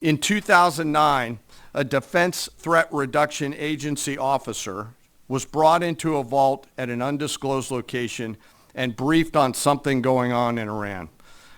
In 2009, a Defense Threat Reduction Agency officer was brought into a vault at an undisclosed location and briefed on something going on in Iran.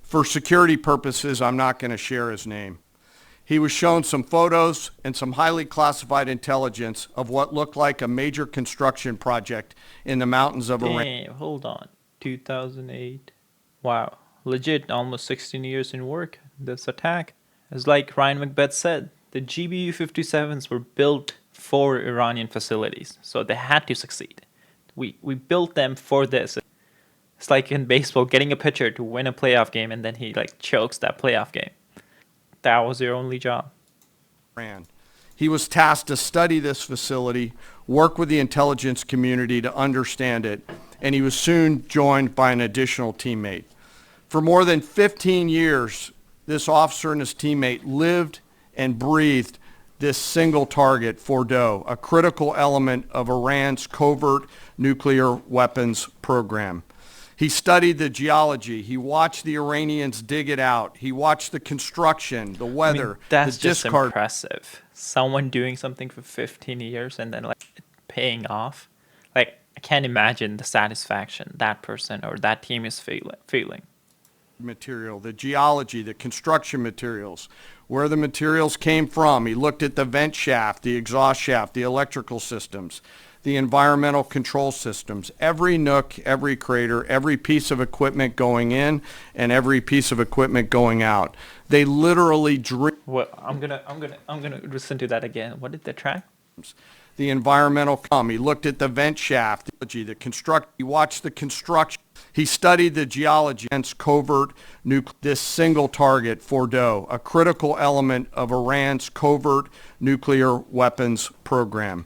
For security purposes, I'm not going to share his name. He was shown some photos and some highly classified intelligence of what looked like a major construction project in the mountains of Iran. Damn, hold on. 2008. Wow. Legit, almost 16 years in work. This attack. As like Ryan Macbeth said, the GBU-57s were built for Iranian facilities, so they had to succeed. We built them for this. It's like in baseball, getting a pitcher to win a playoff game and then he like chokes that playoff game. That was your only job. He was tasked to study this facility, work with the intelligence community to understand it, and he was soon joined by an additional teammate. For more than 15 years, this officer and his teammate lived and breathed this single target, Fordo, a critical element of Iran's covert nuclear weapons program. He studied the geology. He watched the Iranians dig it out. He watched the construction, the weather, that's the just discard. Impressive. Someone doing something for 15 years and then like paying off. Like I can't imagine the satisfaction that person or that team is feeling. Material, the geology, the construction materials, where the materials came from. He looked at the vent shaft, the exhaust shaft, the electrical systems, the environmental control systems, every nook, every crater, every piece of equipment going in and every piece of equipment going out. They literally dream. Well, I'm gonna listen to that again. What did the track? The environmental. He looked at the vent shaft, the construct. He watched the construction. He studied the geology against covert this single target, Fordo, a critical element of Iran's covert nuclear weapons program.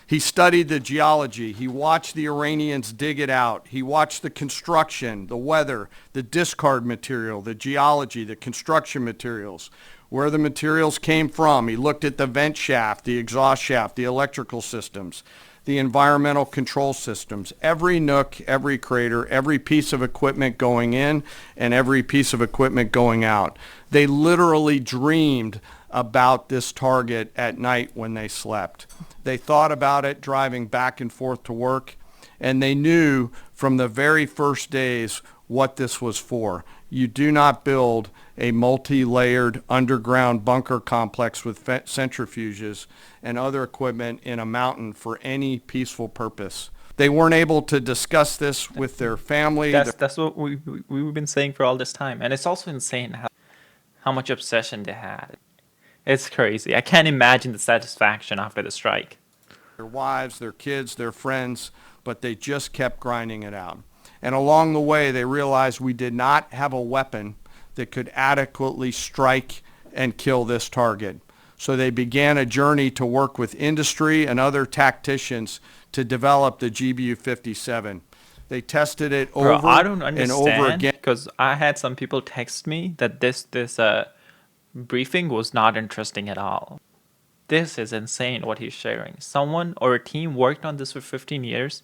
He studied the geology. He watched the Iranians dig it out. He watched the construction, the weather, the discard material, the geology, the construction materials, where the materials came from. He looked at the vent shaft, the exhaust shaft, the electrical systems, the environmental control systems, every nook, every crater, every piece of equipment going in and every piece of equipment going out. They literally dreamed about this target at night when they slept. They thought about it driving back and forth to work, and they knew from the very first days what this was for. You do not build a multi-layered underground bunker complex with centrifuges and other equipment in a mountain for any peaceful purpose. They weren't able to discuss this with their family. That's what we've been saying for all this time. And it's also insane how much obsession they had. It's crazy. I can't imagine the satisfaction after the strike. Their wives, their kids, their friends, but they just kept grinding it out. And along the way, they realized we did not have a weapon that could adequately strike and kill this target. So they began a journey to work with industry and other tacticians to develop the GBU-57. They tested it over and over again. Because I had some people text me that this briefing was not interesting at all. This is insane what he's sharing. Someone or a team worked on this for 15 years.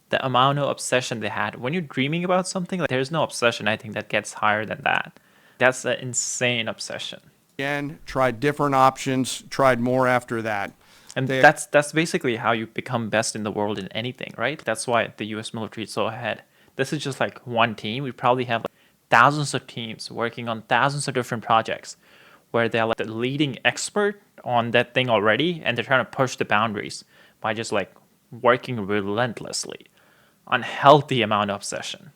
The amount of obsession they had. When you're dreaming about something, like, there's no obsession, I think, that gets higher than that. That's an insane obsession. Again, tried different options, tried more after that. And that's basically how you become best in the world in anything, right? That's why the US military is so ahead. This is just like one team. We probably have like thousands of teams working on thousands of different projects where they're like the leading expert on that thing already, and they're trying to push the boundaries by just like working relentlessly. Unhealthy amount of obsession.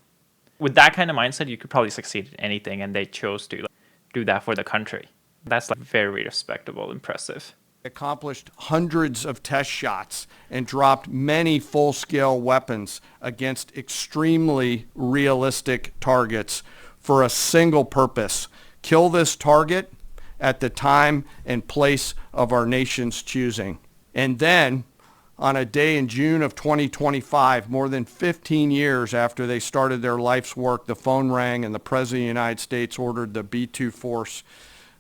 With that kind of mindset, you could probably succeed in anything, and they chose to do that for the country. That's like very respectable, impressive. Accomplished hundreds of test shots and dropped many full-scale weapons against extremely realistic targets for a single purpose: kill this target at the time and place of our nation's choosing. And then, on a day in June of 2025, more than 15 years after they started their life's work, the phone rang and the President of the United States ordered the B-2 force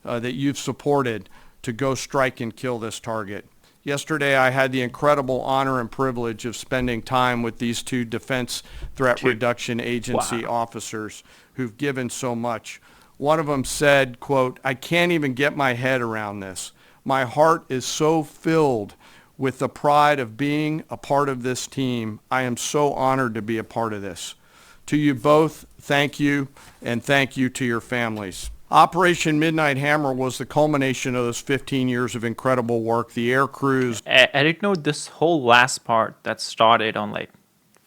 that you've supported to go strike and kill this target. Yesterday, I had the incredible honor and privilege of spending time with these two Defense Threat Reduction Agency officers who've given so much. One of them said, quote, "I can't even get my head around this. My heart is so filled with the pride of being a part of this team. I am so honored to be a part of this." To you both, thank you, and thank you to your families. Operation Midnight Hammer was the culmination of those 15 years of incredible work. The air crews. I didn't know this whole last part that started on like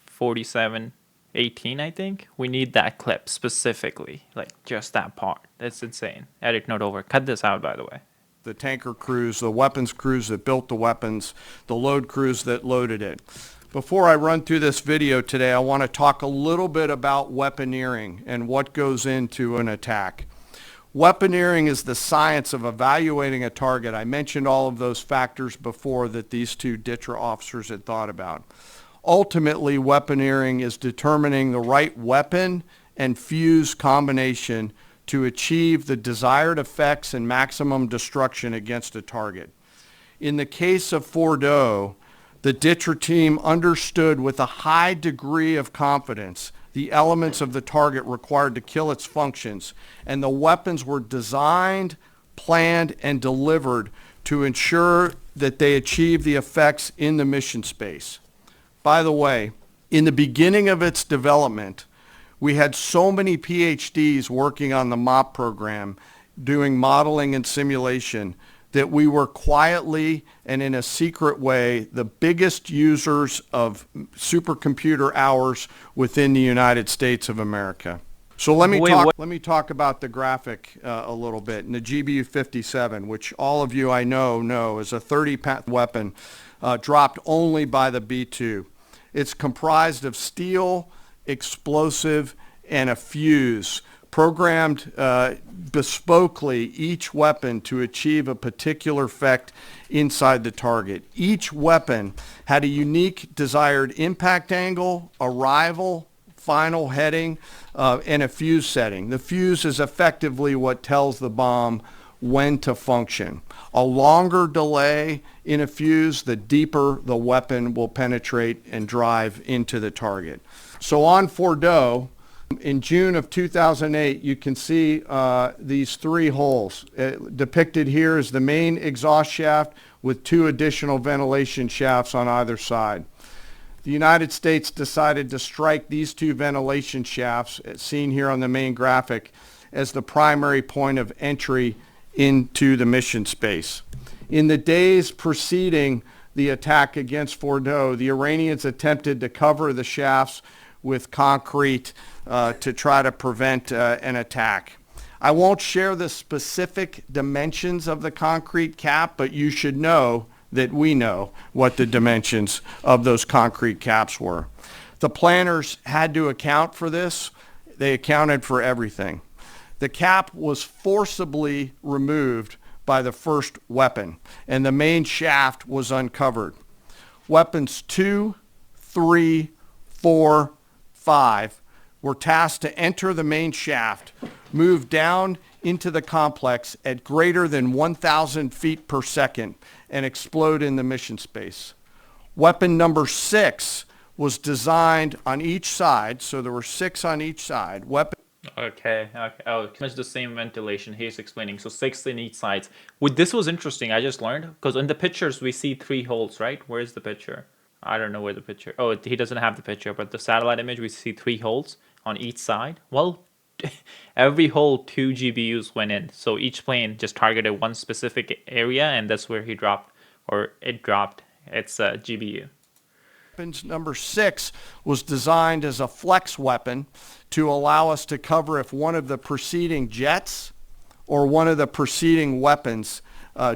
47:18, I think. We need that clip specifically, like just that part. That's insane. Edit note over. Cut this out, by the way. The tanker crews, the weapons crews that built the weapons, the load crews that loaded it. Before I run through this video today, I want to talk a little bit about weaponeering and what goes into an attack. Weaponeering is the science of evaluating a target. I mentioned all of those factors before that these two DTRA officers had thought about. Ultimately, weaponeering is determining the right weapon and fuse combination to achieve the desired effects and maximum destruction against a target. In the case of Fordo, the DTRA team understood with a high degree of confidence the elements of the target required to kill its functions, and the weapons were designed, planned, and delivered to ensure that they achieve the effects in the mission space. By the way, in the beginning of its development, we had so many PhDs working on the MOP program, doing modeling and simulation, that we were quietly and in a secret way the biggest users of supercomputer hours within the United States of America. So let me talk about the graphic a little bit. And the GBU-57, which all of you I know is a 30-pound weapon dropped only by the B-2. It's comprised of steel, explosive, and a fuse, programmed bespokely each weapon to achieve a particular effect inside the target. Each weapon had a unique desired impact angle, arrival, final heading, and a fuse setting. The fuse is effectively what tells the bomb when to function. A longer delay in a fuse, the deeper the weapon will penetrate and drive into the target. So on Fordo, in June of 2008, you can see these three holes. Depicted here is the main exhaust shaft with two additional ventilation shafts on either side. The United States decided to strike these two ventilation shafts, as seen here on the main graphic, as the primary point of entry into the mission space. In the days preceding the attack against Fordo, the Iranians attempted to cover the shafts with concrete to try to prevent an attack. I won't share the specific dimensions of the concrete cap, but you should know that we know what the dimensions of those concrete caps were. The planners had to account for this. They accounted for everything. The cap was forcibly removed by the first weapon, and the main shaft was uncovered. Weapons 2, 3, 4, 5 were tasked to enter the main shaft, move down into the complex at greater than 1,000 feet per second, and explode in the mission space. Weapon number 6 was designed on each side, so there were 6 on each side. Okay. Oh, it's the same ventilation. He's explaining. So 6 in each side. This was interesting. I just learned because in the pictures we see 3 holes, right? Where's the picture? I don't know where the picture. Oh, he doesn't have the picture, but the satellite image we see 3 holes on each side. Well, every hole 2 GBUs went in, so each plane just targeted one specific area, and that's where he dropped, or it dropped. It's a GBU. Weapons number 6 was designed as a flex weapon to allow us to cover if one of the preceding jets or one of the preceding weapons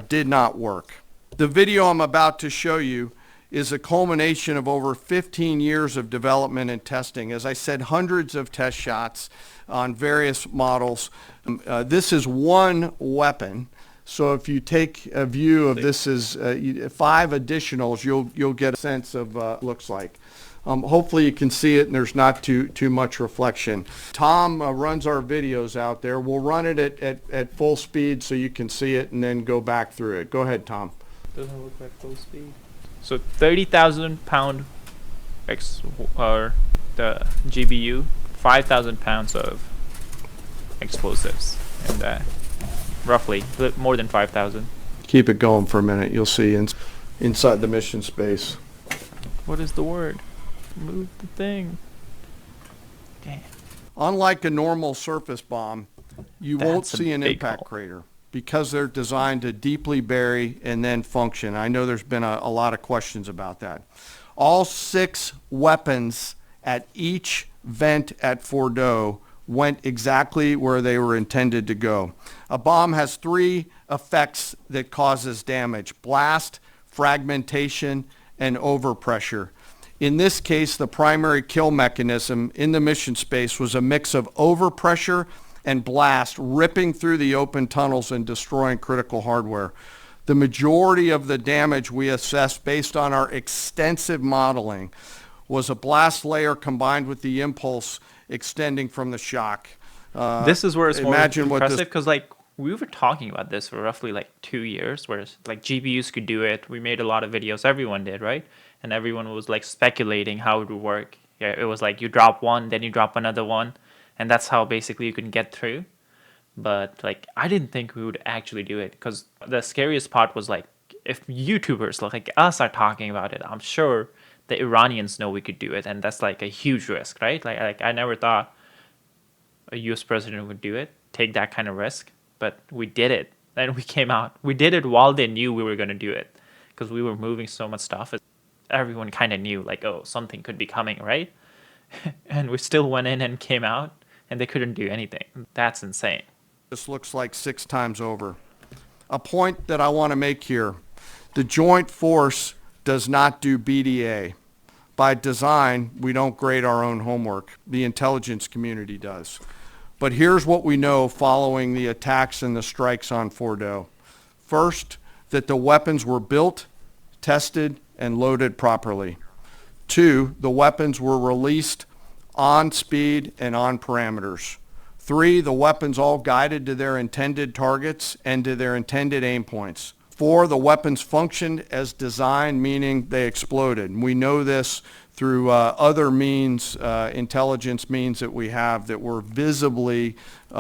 did not work. The video I'm about to show you is a culmination of over 15 years of development and testing. As I said, hundreds of test shots on various models. This is one weapon. So if you take a view of this as 5 additionals, you'll get a sense of what it looks like. Hopefully you can see it and there's not too much reflection. Tom runs our videos out there. We'll run it at full speed so you can see it and then go back through it. Go ahead, Tom. Doesn't look like full speed. So 30,000 pound or the GBU, 5,000 pounds of explosives. and roughly more than 5,000. Keep it going for a minute. You'll see inside the mission space. What is the word? Move the thing. Damn. Unlike a normal surface bomb, you won't That's a see an big impact hole. crater because they're designed to deeply bury and then function. I know there's been a lot of questions about that. All 6 weapons at each vent at Fordo went exactly where they were intended to go. A bomb has 3 effects that causes damage: blast, fragmentation, and overpressure. In this case, the primary kill mechanism in the mission space was a mix of overpressure and blast ripping through the open tunnels and destroying critical hardware. The majority of the damage we assessed based on our extensive modeling was a blast layer combined with the impulse extending from the shock. This is where it's more imagine what this- impressive because like we were talking about this for roughly like 2 years, where like GPUs could do it. We made a lot of videos, everyone did, right? And everyone was like speculating how it would work. Yeah, it was like you drop one, then you drop another one, and that's how basically you can get through. But like I didn't think we would actually do it, because the scariest part was like if YouTubers like us are talking about it, I'm sure the Iranians know we could do it, and that's like a huge risk, right? Like I never thought a US president would do it, take that kind of risk, but we did it. And we came out. We did it while they knew we were going to do it, because we were moving so much stuff. Everyone kind of knew like, oh, something could be coming, right? And we still went in and came out, and they couldn't do anything. That's insane. This looks like 6 times over. A point that I want to make here: the Joint Force does not do BDA. By design, we don't grade our own homework. The intelligence community does. But here's what we know following the attacks and the strikes on Fordo. First, that the weapons were built, tested, and loaded properly. 2, the weapons were released on speed and on parameters. 3, the weapons all guided to their intended targets and to their intended aim points. 4, the weapons functioned as designed, meaning they exploded. And we know this through other means, intelligence means that we have, that were visibly, we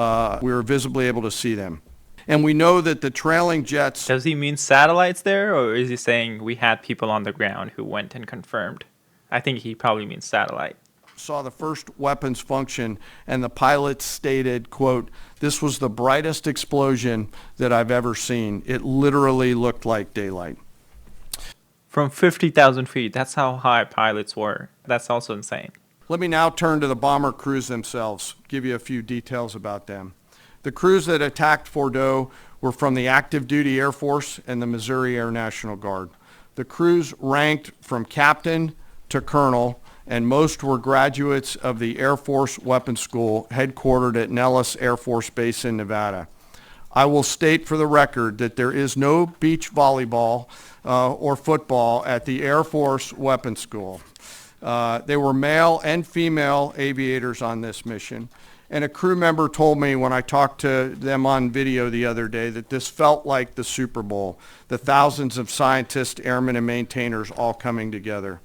were visibly able to see them. And we know that the trailing jets... Does he mean satellites there, or is he saying we had people on the ground who went and confirmed? I think he probably means satellite. Saw the first weapons function, and the pilots stated, quote, "This was the brightest explosion that I've ever seen. It literally looked like daylight." From 50,000 feet, that's how high pilots were. That's also insane. Let me now turn to the bomber crews themselves, give you a few details about them. The crews that attacked Fordo were from the active duty Air Force and the Missouri Air National Guard. The crews ranked from captain to colonel, and most were graduates of the Air Force Weapons School headquartered at Nellis Air Force Base in Nevada. I will state for the record that there is no beach volleyball or football at the Air Force Weapons School. There were male and female aviators on this mission. And a crew member told me when I talked to them on video the other day that this felt like the Super Bowl, the thousands of scientists, airmen, and maintainers all coming together.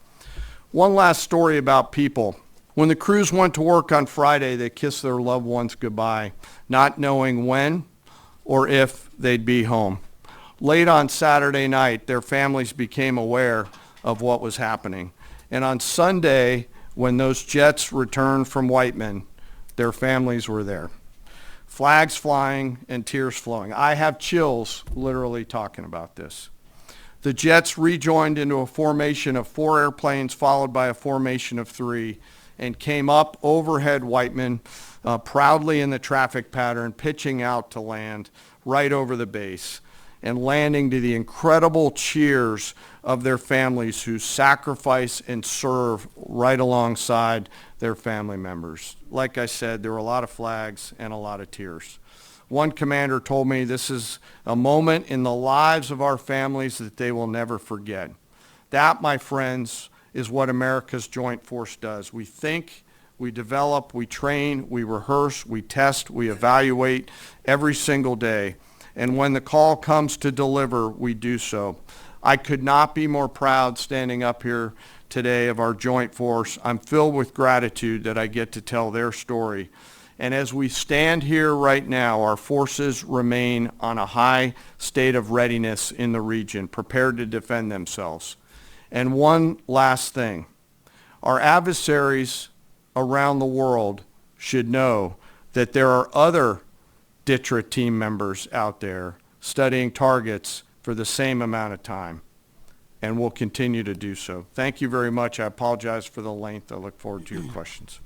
One last story about people. When the crews went to work on Friday, they kissed their loved ones goodbye, not knowing when or if they'd be home. Late on Saturday night, their families became aware of what was happening. And on Sunday, when those jets returned from Whiteman, their families were there. Flags flying and tears flowing. I have chills literally talking about this. The jets rejoined into a formation of 4 airplanes followed by a formation of 3 and came up overhead Whiteman, proudly in the traffic pattern, pitching out to land right over the base and landing to the incredible cheers of their families who sacrifice and serve right alongside their family members. Like I said, there were a lot of flags and a lot of tears. One commander told me this is a moment in the lives of our families that they will never forget. That, my friends, is what America's Joint Force does. We think, we develop, we train, we rehearse, we test, we evaluate every single day. And when the call comes to deliver, we do so. I could not be more proud standing up here today of our Joint Force. I'm filled with gratitude that I get to tell their story. And as we stand here right now, our forces remain on a high state of readiness in the region, prepared to defend themselves. And one last thing, our adversaries around the world should know that there are other DTRA team members out there studying targets for the same amount of time, and will continue to do so. Thank you very much. I apologize for the length. I look forward to your questions.